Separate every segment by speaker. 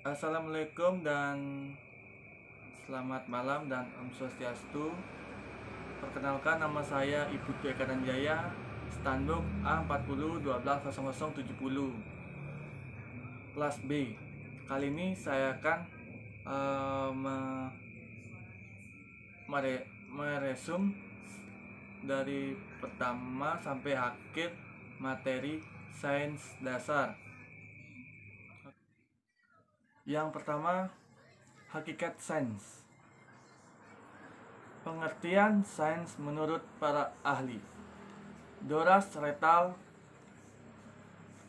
Speaker 1: Assalamualaikum dan selamat malam dan Om Swastiastu. Perkenalkan, nama saya Ibu Eka Jaya, Standuk A40120070 kelas B. Kali ini saya akan meresum dari pertama sampai akhir materi sains dasar. Yang pertama, hakikat sains. Pengertian sains menurut para ahli. Doras Retal,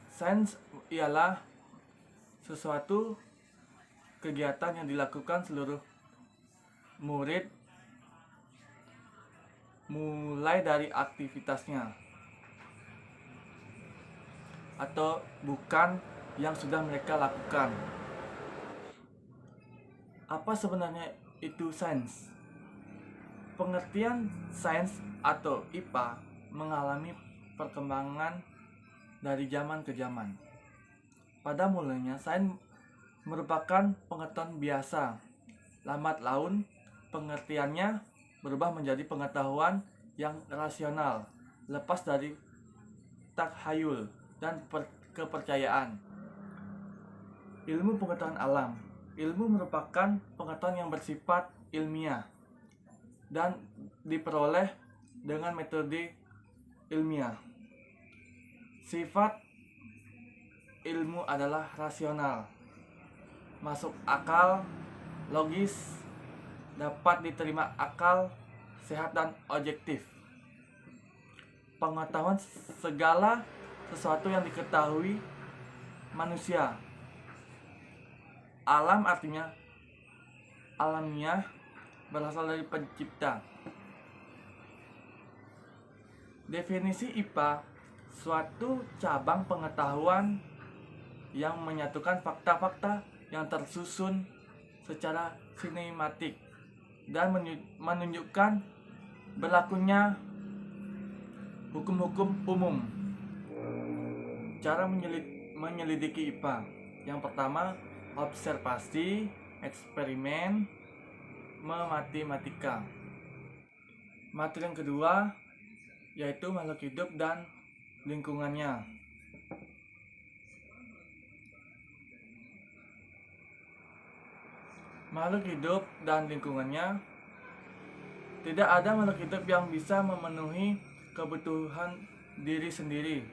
Speaker 1: sains ialah sesuatu kegiatan yang dilakukan seluruh murid mulai dari aktivitasnya atau bukan yang sudah mereka lakukan. Apa sebenarnya itu sains? Pengertian sains atau IPA mengalami perkembangan dari zaman ke zaman. Pada mulanya, sains merupakan pengetahuan biasa. Lambat laun, pengertiannya berubah menjadi pengetahuan yang rasional, lepas dari takhayul dan kepercayaan. Ilmu pengetahuan alam. Ilmu merupakan pengetahuan yang bersifat ilmiah dan diperoleh dengan metode ilmiah. Sifat ilmu adalah rasional, masuk akal, logis, dapat diterima akal, sehat dan objektif. Pengetahuan segala sesuatu yang diketahui manusia. Alam artinya alamiah, berasal dari pencipta. Definisi IPA, suatu cabang pengetahuan yang menyatukan fakta-fakta yang tersusun secara sinematik dan menunjukkan berlakunya hukum-hukum umum. Cara menyelidiki IPA. Yang pertama, observasi, eksperimen, matematika. Materi yang kedua yaitu makhluk hidup dan lingkungannya. Makhluk hidup dan lingkungannya. Tidak ada makhluk hidup yang bisa memenuhi kebutuhan diri sendiri,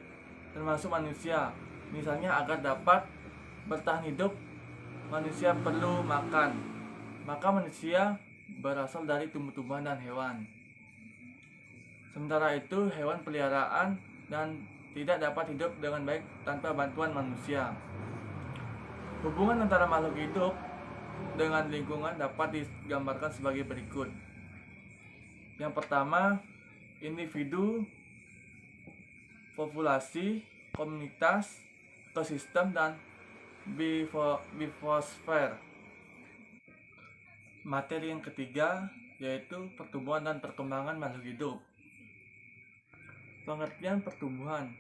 Speaker 1: termasuk manusia. Misalnya, agar dapat bertahan hidup, manusia perlu makan. Maka manusia berasal dari tumbuh-tumbuhan dan hewan. Sementara itu, hewan peliharaan dan tidak dapat hidup dengan baik tanpa bantuan manusia. Hubungan antara makhluk hidup dengan lingkungan dapat digambarkan sebagai berikut. Yang pertama, individu, populasi, komunitas, ekosistem, dan biosfer. Materi yang ketiga yaitu pertumbuhan dan perkembangan makhluk hidup. Pengertian pertumbuhan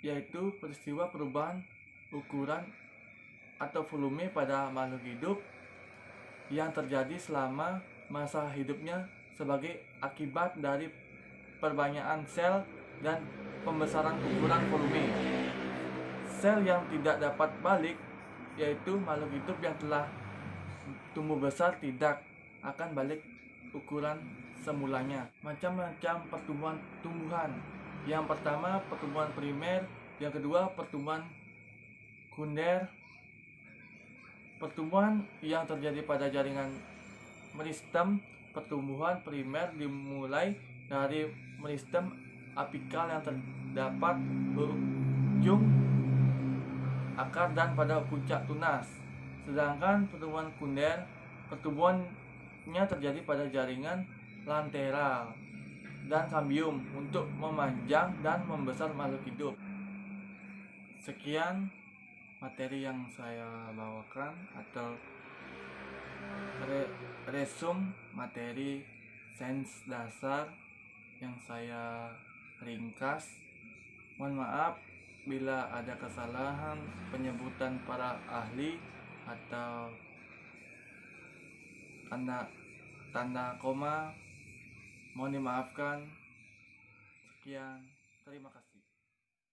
Speaker 1: yaitu peristiwa perubahan ukuran atau volume pada makhluk hidup yang terjadi selama masa hidupnya sebagai akibat dari perbanyakan sel dan pembesaran ukuran volume. Sel yang tidak dapat balik yaitu makhluk hidup yang telah tumbuh besar tidak akan balik ukuran semulanya. Macam-macam tumbuhan. Yang pertama, pertumbuhan primer. Yang kedua, pertumbuhan sekunder. Pertumbuhan yang terjadi pada jaringan meristem. Pertumbuhan primer dimulai dari meristem apikal yang terdapat berujung akar dan pada puncak tunas. Sedangkan pertumbuhan sekunder, pertumbuhannya terjadi pada jaringan lateral dan kambium untuk memanjang dan membesar makhluk hidup. Sekian materi yang saya bawakan atau resum materi sains dasar yang saya ringkas. Mohon maaf bila ada kesalahan penyebutan para ahli atau tanda koma, mohon dimaafkan. Sekian, terima kasih.